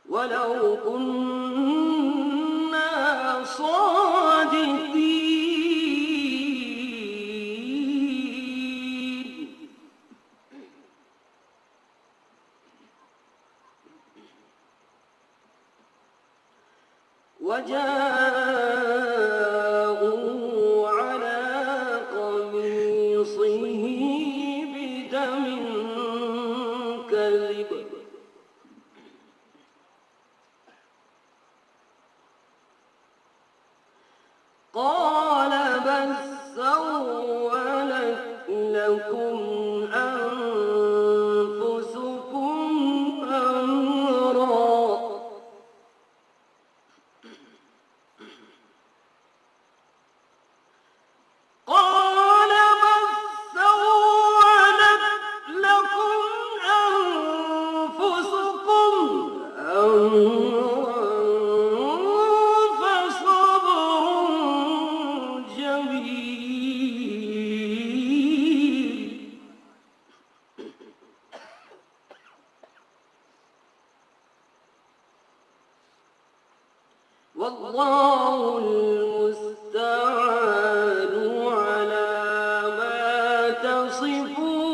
ولو كنا صادقين. وجاءوا على قميصه بدم كذب قال بل سولت لكم أنفسكم أمرا قال بل سولت لكم أنفسكم أمرا والله المستعان على ما تصفون.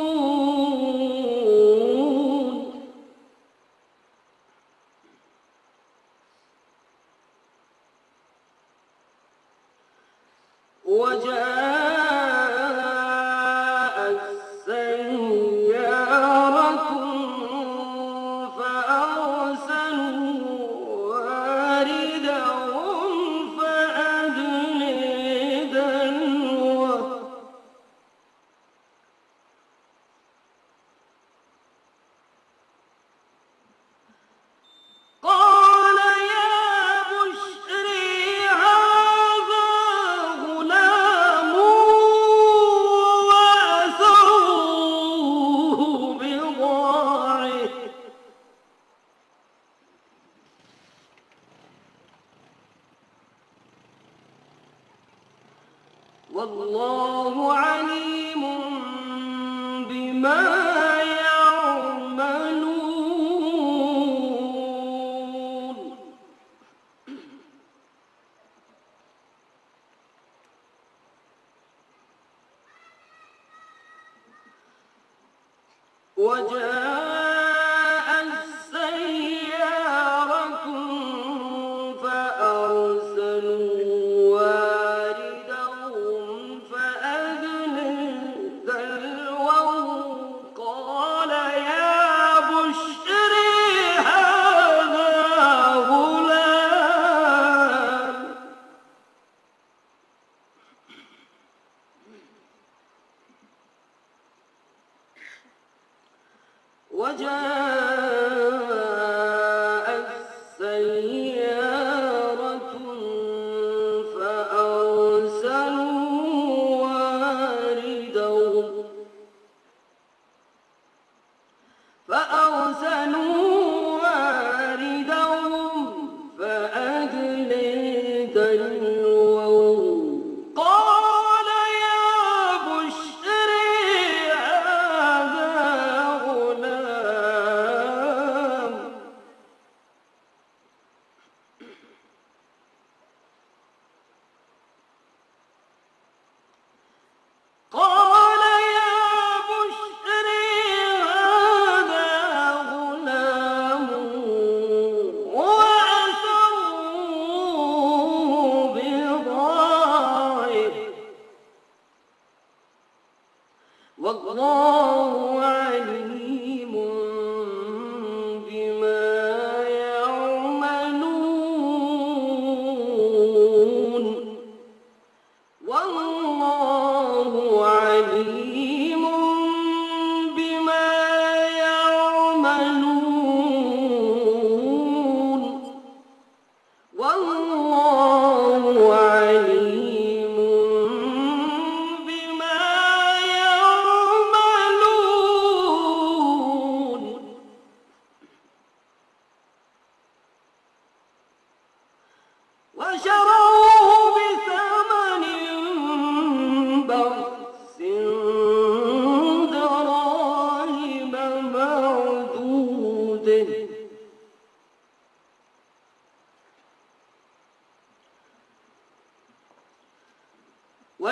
وجاءت سيارة فأرسلوا واردهم فأدلى دلوه قال يا بشري هذا غلام وأسروه بضاعة والله عليم بما يعملون. وجاءت سيارة فأرسلوا واردهم فأدلى دلوه قال يا بشري هذا غلام وجاءت سيارة فأرسلوا واردهم فأدلى دلوه قال يا بشري هذا غلام قال يا بشري هذا غلام وأسروه بضاعة والله عليم بما يعملون. والله عليم بما يعملون. والله عليم بما يعملون. وشروه بثمن بخس دراهم معدودة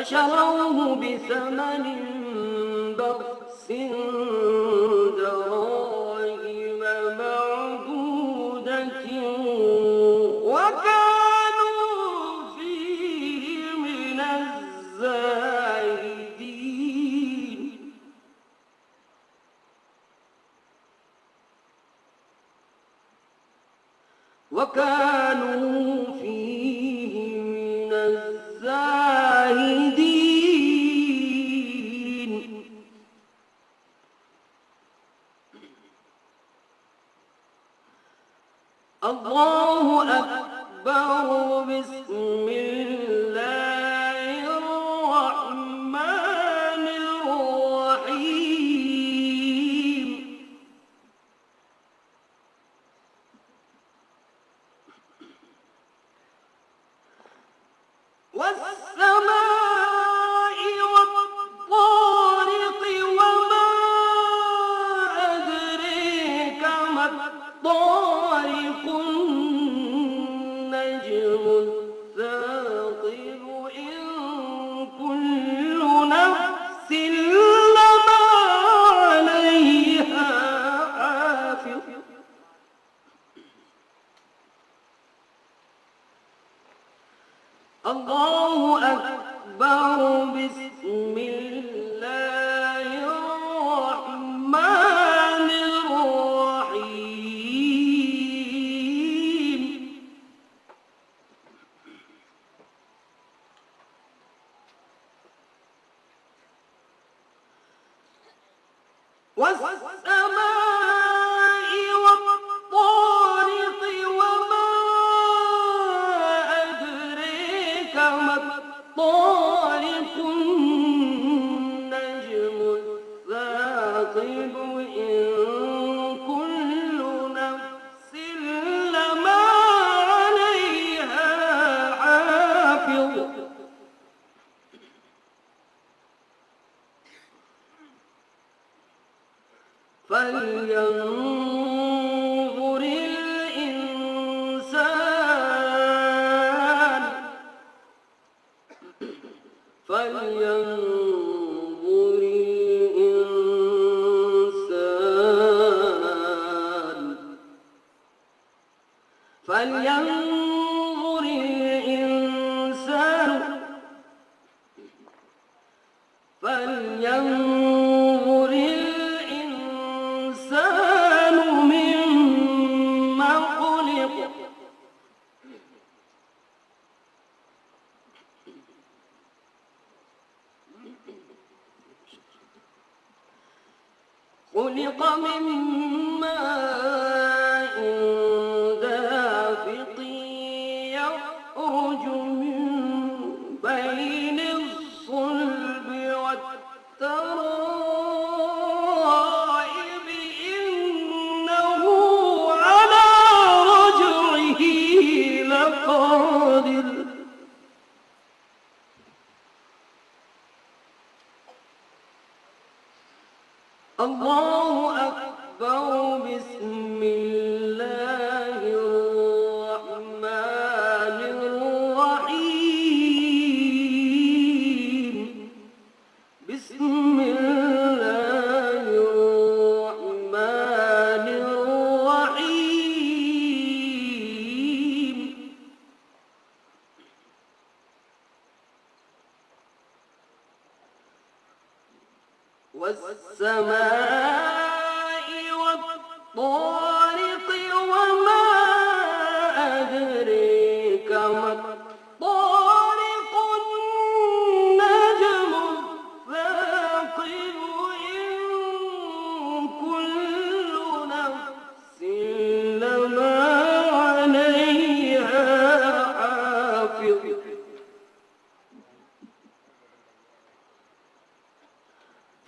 وشروه بثمن بخس دراهم معدودة وكانوا فيه من الزاهدين الله أكبر. بسم الله الرحمن الرحيم. والسماء والطارق وما أدريك ما الطارق النجم الثاقب إن كل نفس لما عليها حافظ. الله أكبر. بسم الله الرحمن الرحيم. والسماء والطارق وما أدريك ما الطارق النجم الثاقب إن كل نفس لما عليها حافظ. فلينظر الإنسان فلينظر الإنسان فلينظر الإنسان فلينظر الإنسان مما خلق. خلق من ماء دافق يخرج من بين الصلب والترائب إنه على رجعه لقادر. الله أكبر. بسم الله الرحمن الرحيم. بسم الله الرحمن الرحيم. والسماء والطارق وما أدريك ما الطارق النجم الثاقب إن كل نفس لما عليها حافظ.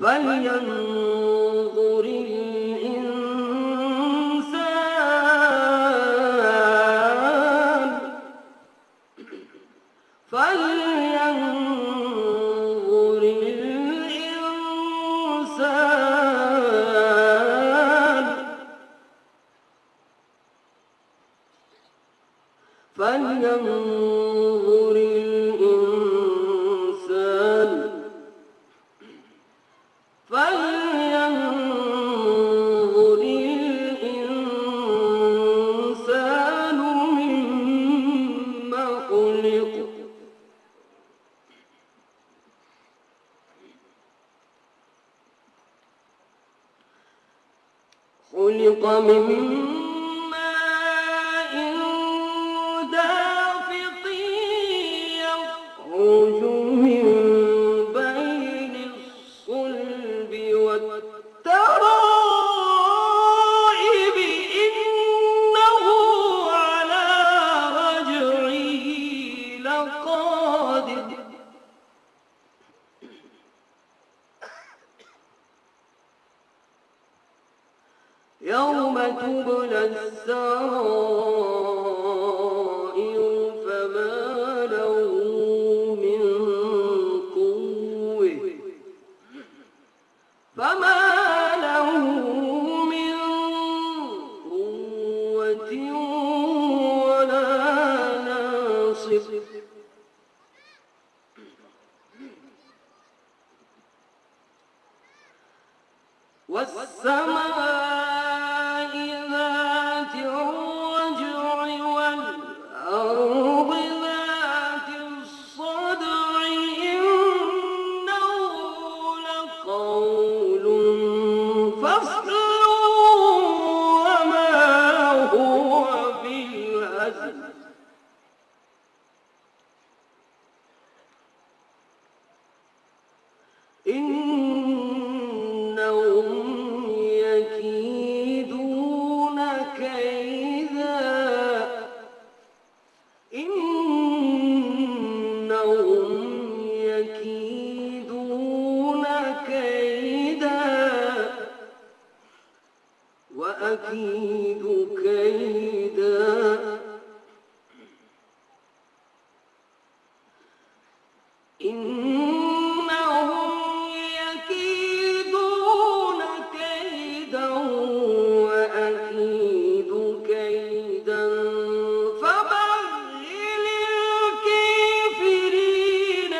فلينظر الإنسان فلينظر الإنسان فلينظر الإنسان من ماء دافق يخرج من بين الصلب والترائب إنه على رجعه لقادر يوم تبلى السرائر فما له من قوة ولا ناصر والسماء ذات الرجع والأرض ذات الصدع إنه لقول فصل وما هو بالهزل إنهم يكيدون كيدا وأكيد كيدا إنهم يكيدون كيدا وأكيد كيدا فمهل الكافرين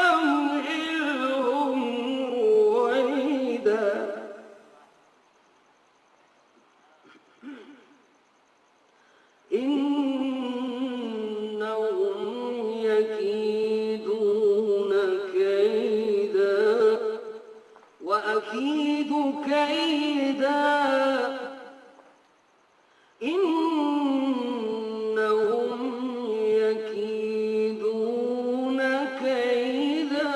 أمهلهم رويدا إنهم يكيدون كيدا وأكيد كيدا إنهم يكيدون كيدا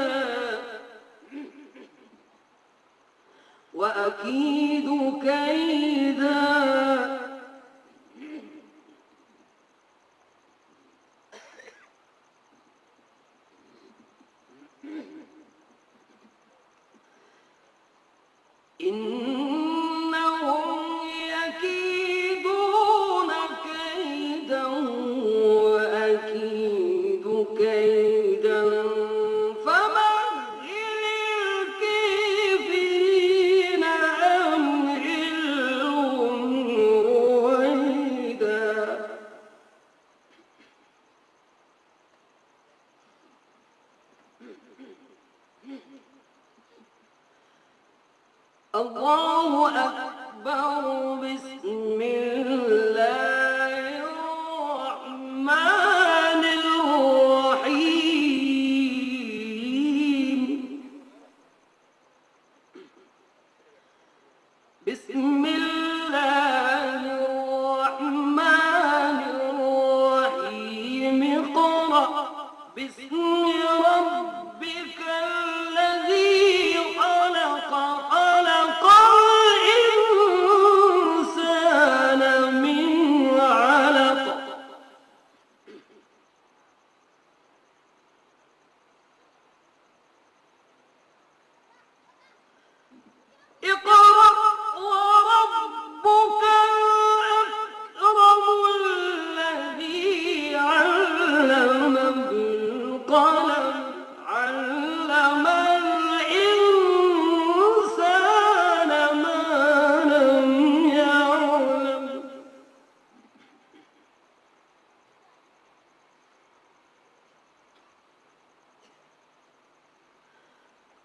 وأكيد كيدا إنهم يكيدون كيدا وأكيد كيدا فمهل الكافرين أمهلهم رويدا الله أكبر بسم الله الرحمن الرحيم بسم الله الرحمن الرحيم اقرأ باسم ربك الذي خلق خلق الإنسان من علق اقرأ وربك الأكرم الذي علم بالقلم علم الإنسان ما لم يعلم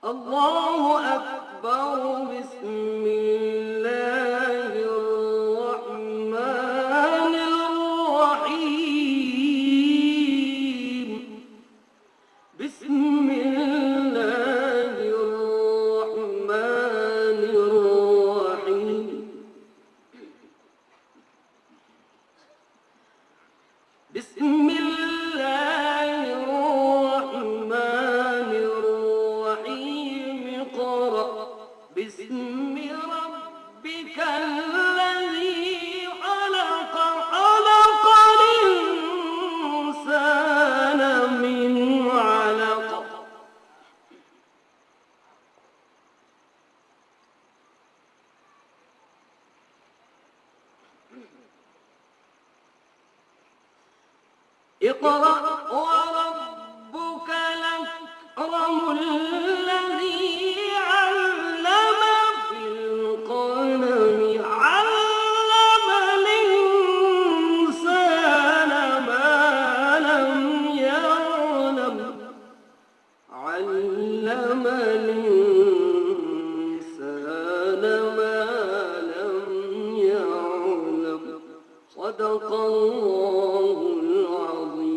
الله أكبر بسم الله الرحمن الرحيم بسم الله الرحمن الرحيم بسم الله الرحمن الرحيم اقرأ باسم ربك الذي خلق خلق الإنسان من علق اقرأ وربك الأكرم الذي علم بالقلم علم الإنسان ما لم يعلم علم الإنسان ما لم يعلم صدق الله العظيم.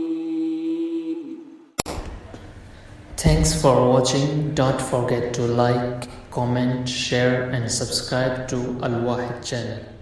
Thanks for watching. Don't forget to like, comment, share and subscribe to Al Wahid channel.